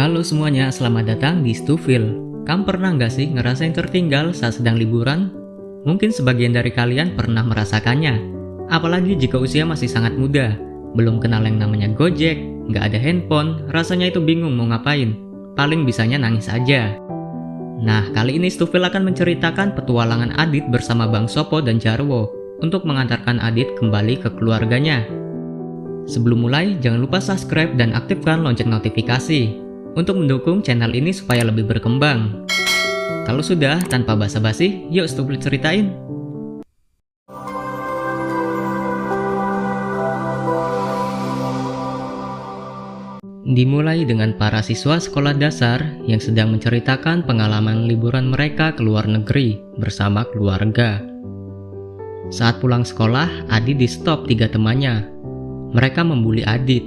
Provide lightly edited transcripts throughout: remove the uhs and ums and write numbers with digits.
Halo semuanya, selamat datang di Stufil. Kamu pernah nggak sih ngerasain tertinggal saat sedang liburan? Mungkin sebagian dari kalian pernah merasakannya. Apalagi jika usia masih sangat muda, belum kenal yang namanya Gojek, nggak ada handphone, rasanya itu bingung mau ngapain. Paling bisanya nangis aja. Nah, kali ini Stufil akan menceritakan petualangan Adit bersama Bang Sopo dan Jarwo untuk mengantarkan Adit kembali ke keluarganya. Sebelum mulai, jangan lupa subscribe dan aktifkan lonceng notifikasi untuk mendukung channel ini supaya lebih berkembang. Kalau sudah, tanpa basa-basi, yuk Stufil ceritain. Dimulai dengan para siswa sekolah dasar yang sedang menceritakan pengalaman liburan mereka ke luar negeri bersama keluarga. Saat pulang sekolah, Adit di-stop 3 temannya. Mereka membuli Adit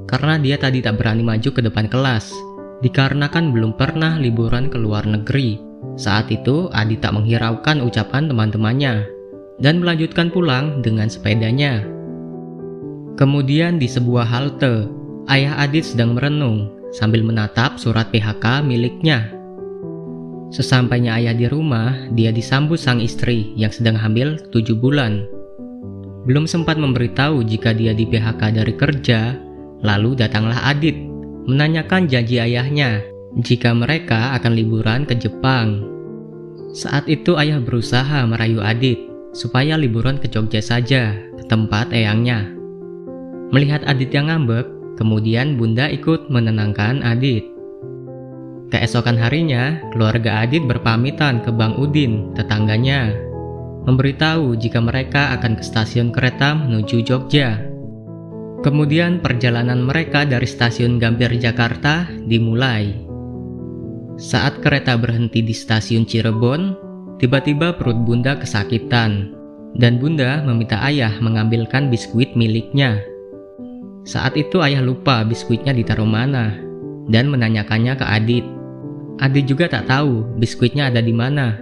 karena dia tadi tak berani maju ke depan kelas, dikarenakan belum pernah liburan ke luar negeri. Saat itu, Adit tak menghiraukan ucapan teman-temannya dan melanjutkan pulang dengan sepedanya. Kemudian di sebuah halte, ayah Adit sedang merenung sambil menatap surat PHK miliknya. Sesampainya ayah di rumah, dia disambut sang istri yang sedang hamil 7 bulan. Belum sempat memberitahu jika dia di PHK dari kerja, lalu datanglah Adit menanyakan janji ayahnya jika mereka akan liburan ke Jepang. Saat itu ayah berusaha merayu Adit supaya liburan ke Jogja saja, ke tempat eyangnya. Melihat Adit yang ngambek, kemudian bunda ikut menenangkan Adit. Keesokan harinya, keluarga Adit berpamitan ke Bang Udin, tetangganya, memberitahu jika mereka akan ke stasiun kereta menuju Jogja. Kemudian perjalanan mereka dari stasiun Gambir Jakarta dimulai. Saat kereta berhenti di stasiun Cirebon, tiba-tiba perut bunda kesakitan, dan bunda meminta ayah mengambilkan biskuit miliknya. Saat itu ayah lupa biskuitnya ditaruh mana, dan menanyakannya ke Adit. Adit juga tak tahu biskuitnya ada di mana.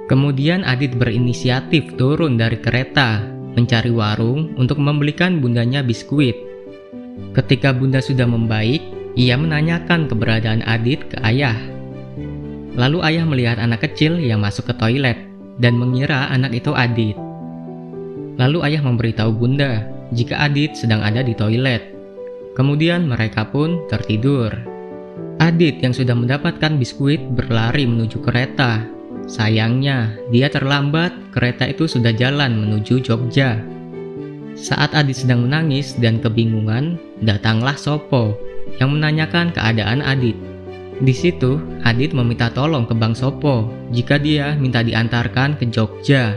Kemudian Adit berinisiatif turun dari kereta, mencari warung untuk membelikan bundanya biskuit. Ketika bunda sudah membaik, ia menanyakan keberadaan Adit ke ayah. Lalu ayah melihat anak kecil yang masuk ke toilet dan mengira anak itu Adit. Lalu ayah memberitahu bunda jika Adit sedang ada di toilet. Kemudian mereka pun tertidur. Adit yang sudah mendapatkan biskuit berlari menuju kereta. Sayangnya, dia terlambat, kereta itu sudah jalan menuju Jogja. Saat Adit sedang menangis dan kebingungan, datanglah Sopo yang menanyakan keadaan Adit. Di situ, Adit meminta tolong ke Bang Sopo jika dia minta diantarkan ke Jogja.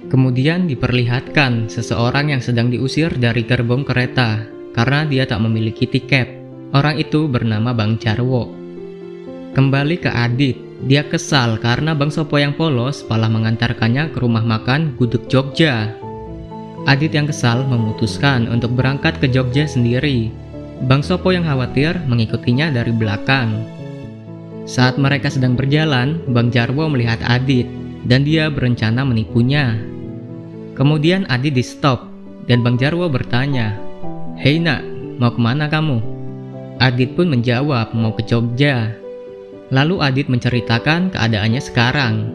Kemudian diperlihatkan seseorang yang sedang diusir dari gerbong kereta karena dia tak memiliki tiket. Orang itu bernama Bang Jarwo. Kembali ke Adit. Dia kesal karena Bang Sopo yang polos malah mengantarkannya ke rumah makan Gudeg Jogja. Adit yang kesal memutuskan untuk berangkat ke Jogja sendiri. Bang Sopo yang khawatir mengikutinya dari belakang. Saat mereka sedang berjalan, Bang Jarwo melihat Adit dan dia berencana menipunya. Kemudian Adit di-stop dan Bang Jarwo bertanya, "Hei nak, mau kemana kamu?" Adit pun menjawab mau ke Jogja. Lalu Adit menceritakan keadaannya sekarang.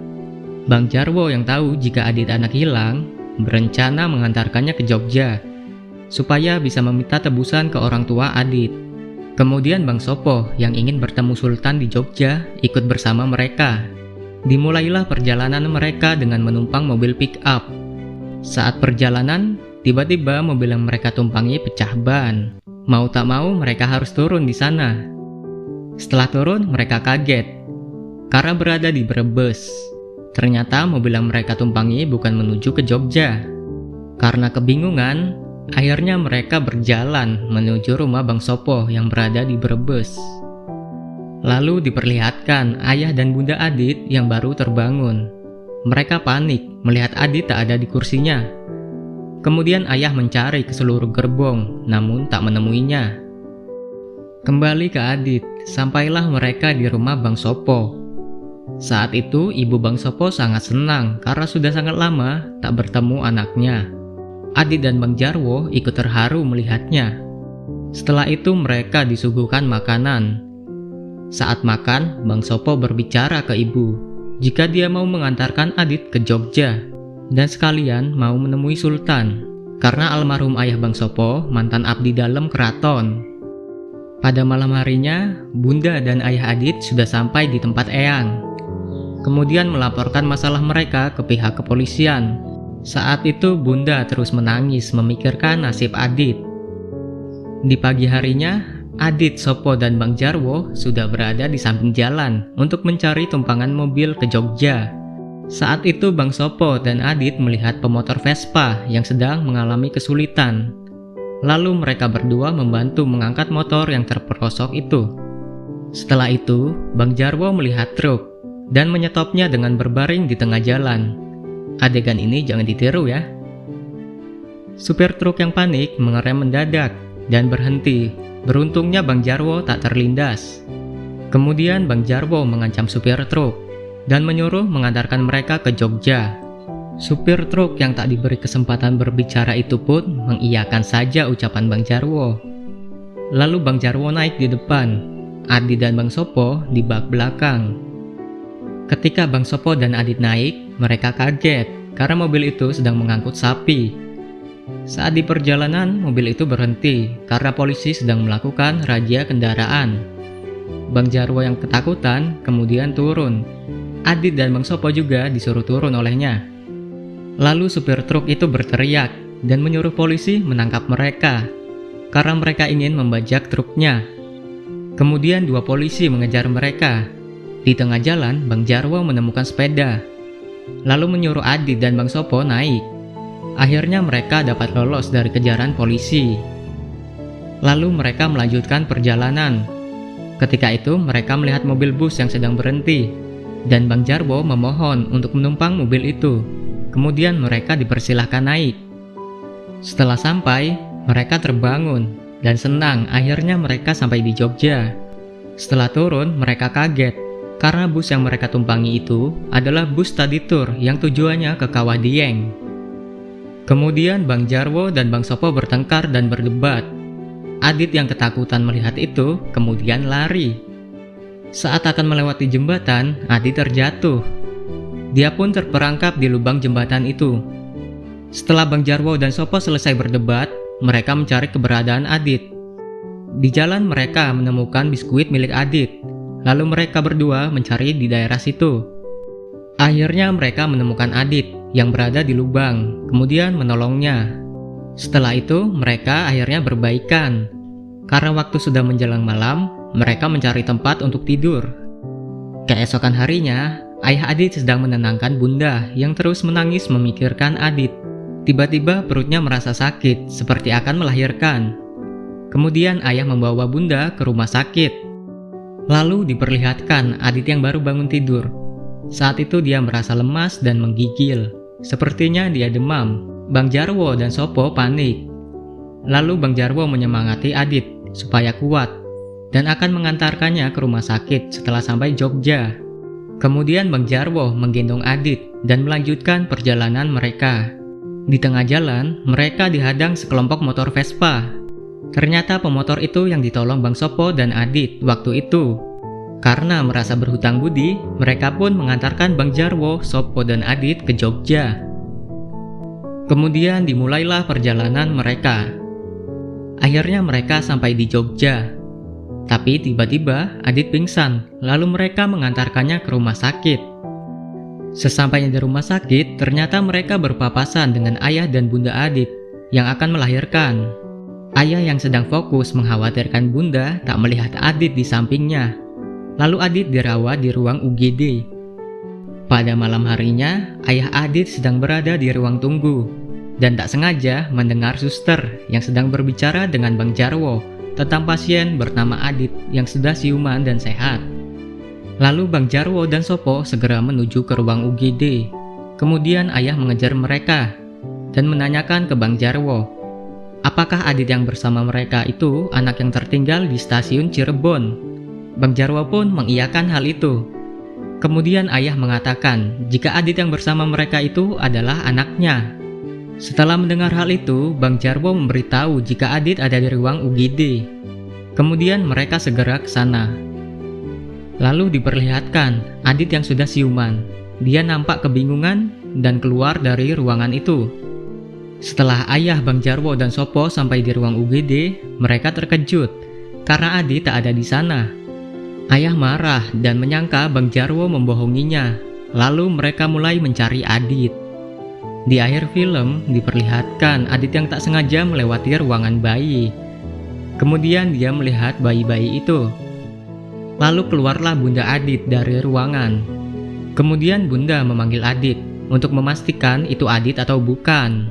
Bang Jarwo yang tahu jika Adit anak hilang, berencana mengantarkannya ke Jogja, supaya bisa meminta tebusan ke orang tua Adit. Kemudian Bang Sopo yang ingin bertemu Sultan di Jogja ikut bersama mereka. Dimulailah perjalanan mereka dengan menumpang mobil pick-up. Saat perjalanan, tiba-tiba mobil yang mereka tumpangi pecah ban. Mau tak mau mereka harus turun di sana. Setelah turun, mereka kaget karena berada di Brebes. Ternyata mobil yang mereka tumpangi bukan menuju ke Jogja. Karena kebingungan, akhirnya mereka berjalan menuju rumah Bang Sopo yang berada di Brebes. Lalu diperlihatkan ayah dan bunda Adit yang baru terbangun. Mereka panik melihat Adit tak ada di kursinya. Kemudian ayah mencari ke seluruh gerbong, namun tak menemuinya. Kembali ke Adit, sampailah mereka di rumah Bang Sopo. Saat itu ibu Bang Sopo sangat senang karena sudah sangat lama tak bertemu anaknya. Adit dan Bang Jarwo ikut terharu melihatnya. Setelah itu mereka disuguhkan makanan. Saat makan, Bang Sopo berbicara ke ibu jika dia mau mengantarkan Adit ke Jogja dan sekalian mau menemui Sultan, karena almarhum ayah Bang Sopo mantan abdi dalam keraton. Pada malam harinya, Bunda dan ayah Adit sudah sampai di tempat Eyang. Kemudian melaporkan masalah mereka ke pihak kepolisian. Saat itu Bunda terus menangis memikirkan nasib Adit. Di pagi harinya, Adit, Sopo, dan Bang Jarwo sudah berada di samping jalan untuk mencari tumpangan mobil ke Jogja. Saat itu Bang Sopo dan Adit melihat pemotor Vespa yang sedang mengalami kesulitan. Lalu mereka berdua membantu mengangkat motor yang terperosok itu. Setelah itu, Bang Jarwo melihat truk dan menyetopnya dengan berbaring di tengah jalan. Adegan ini jangan ditiru ya. Supir truk yang panik mengerem mendadak dan berhenti. Beruntungnya Bang Jarwo tak terlindas. Kemudian Bang Jarwo mengancam supir truk dan menyuruh mengantarkan mereka ke Jogja. Supir truk yang tak diberi kesempatan berbicara itu pun mengiyakan saja ucapan Bang Jarwo. Lalu Bang Jarwo naik di depan, Adit dan Bang Sopo di bak belakang. Ketika Bang Sopo dan Adit naik, mereka kaget karena mobil itu sedang mengangkut sapi. Saat di perjalanan, mobil itu berhenti karena polisi sedang melakukan razia kendaraan. Bang Jarwo yang ketakutan kemudian turun. Adit dan Bang Sopo juga disuruh turun olehnya. Lalu supir truk itu berteriak dan menyuruh polisi menangkap mereka karena mereka ingin membajak truknya. Kemudian dua polisi mengejar mereka. Di tengah jalan, Bang Jarwo menemukan sepeda, lalu menyuruh Adit dan Bang Sopo naik. Akhirnya mereka dapat lolos dari kejaran polisi. Lalu mereka melanjutkan perjalanan. Ketika itu mereka melihat mobil bus yang sedang berhenti, dan Bang Jarwo memohon untuk menumpang mobil itu. Kemudian mereka dipersilahkan naik. Setelah sampai, mereka terbangun dan senang akhirnya mereka sampai di Jogja. Setelah turun, mereka kaget karena bus yang mereka tumpangi itu adalah bus study tour yang tujuannya ke Kawah Dieng. Kemudian Bang Jarwo dan Bang Sopo bertengkar dan berdebat. Adit yang ketakutan melihat itu kemudian lari. Saat akan melewati jembatan, Adit terjatuh. Dia pun terperangkap di lubang jembatan itu. Setelah Bang Jarwo dan Sopo selesai berdebat, mereka mencari keberadaan Adit. Di jalan mereka menemukan biskuit milik Adit. Lalu mereka berdua mencari di daerah situ. Akhirnya mereka menemukan Adit yang berada di lubang, kemudian menolongnya. Setelah itu mereka akhirnya berbaikan. Karena waktu sudah menjelang malam, mereka mencari tempat untuk tidur. Keesokan harinya, ayah Adit sedang menenangkan Bunda yang terus menangis memikirkan Adit. Tiba-tiba perutnya merasa sakit, seperti akan melahirkan. Kemudian ayah membawa Bunda ke rumah sakit. Lalu diperlihatkan Adit yang baru bangun tidur. Saat itu dia merasa lemas dan menggigil. Sepertinya dia demam. Bang Jarwo dan Sopo panik. Lalu Bang Jarwo menyemangati Adit supaya kuat dan akan mengantarkannya ke rumah sakit setelah sampai Jogja. Kemudian Bang Jarwo menggendong Adit dan melanjutkan perjalanan mereka. Di tengah jalan, mereka dihadang sekelompok motor Vespa. Ternyata pemotor itu yang ditolong Bang Sopo dan Adit waktu itu. Karena merasa berhutang budi, mereka pun mengantarkan Bang Jarwo, Sopo, dan Adit ke Jogja. Kemudian dimulailah perjalanan mereka. Akhirnya mereka sampai di Jogja. Tapi tiba-tiba Adit pingsan, lalu mereka mengantarkannya ke rumah sakit. Sesampainya di rumah sakit, ternyata mereka berpapasan dengan ayah dan Bunda Adit yang akan melahirkan. Ayah yang sedang fokus mengkhawatirkan Bunda tak melihat Adit di sampingnya. Lalu Adit dirawat di ruang UGD. Pada malam harinya, ayah Adit sedang berada di ruang tunggu dan tak sengaja mendengar suster yang sedang berbicara dengan Bang Jarwo tentang pasien bernama Adit yang sudah siuman dan sehat. Lalu Bang Jarwo dan Sopo segera menuju ke ruang UGD. Kemudian ayah mengejar mereka dan menanyakan ke Bang Jarwo, apakah Adit yang bersama mereka itu anak yang tertinggal di stasiun Cirebon. Bang Jarwo pun mengiyakan hal itu. Kemudian ayah mengatakan jika Adit yang bersama mereka itu adalah anaknya. Setelah mendengar hal itu, Bang Jarwo memberitahu jika Adit ada di ruang UGD. Kemudian mereka segera ke sana. Lalu diperlihatkan Adit yang sudah siuman. Dia nampak kebingungan dan keluar dari ruangan itu. Setelah ayah Bang Jarwo dan Sopo sampai di ruang UGD, mereka terkejut karena Adit tak ada di sana. Ayah marah dan menyangka Bang Jarwo membohonginya. Lalu mereka mulai mencari Adit. Di akhir film diperlihatkan Adit yang tak sengaja melewati ruangan bayi. Kemudian dia melihat bayi-bayi itu. Lalu keluarlah Bunda Adit dari ruangan. Kemudian Bunda memanggil Adit untuk memastikan itu Adit atau bukan.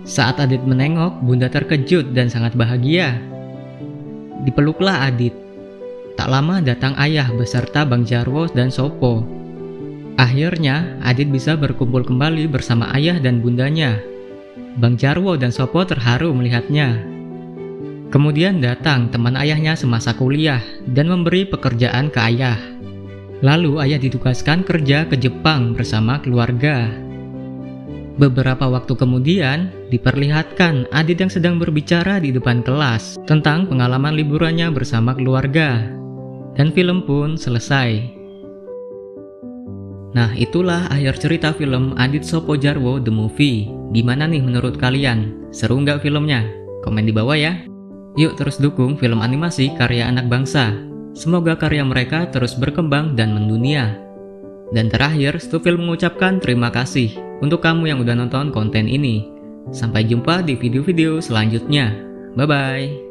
Saat Adit menengok, Bunda terkejut dan sangat bahagia. Dipeluklah Adit. Tak lama datang ayah beserta Bang Jarwo dan Sopo. Akhirnya, Adit bisa berkumpul kembali bersama ayah dan bundanya. Bang Jarwo dan Sopo terharu melihatnya. Kemudian datang teman ayahnya semasa kuliah dan memberi pekerjaan ke ayah. Lalu ayah ditugaskan kerja ke Jepang bersama keluarga. Beberapa waktu kemudian, diperlihatkan Adit yang sedang berbicara di depan kelas tentang pengalaman liburannya bersama keluarga. Dan film pun selesai. Nah, itulah akhir cerita film Adit Sopo Jarwo The Movie. Gimana nih menurut kalian? Seru nggak filmnya? Komen di bawah ya. Yuk terus dukung film animasi karya anak bangsa. Semoga karya mereka terus berkembang dan mendunia. Dan terakhir, Stufil mengucapkan terima kasih untuk kamu yang udah nonton konten ini. Sampai jumpa di video-video selanjutnya. Bye-bye.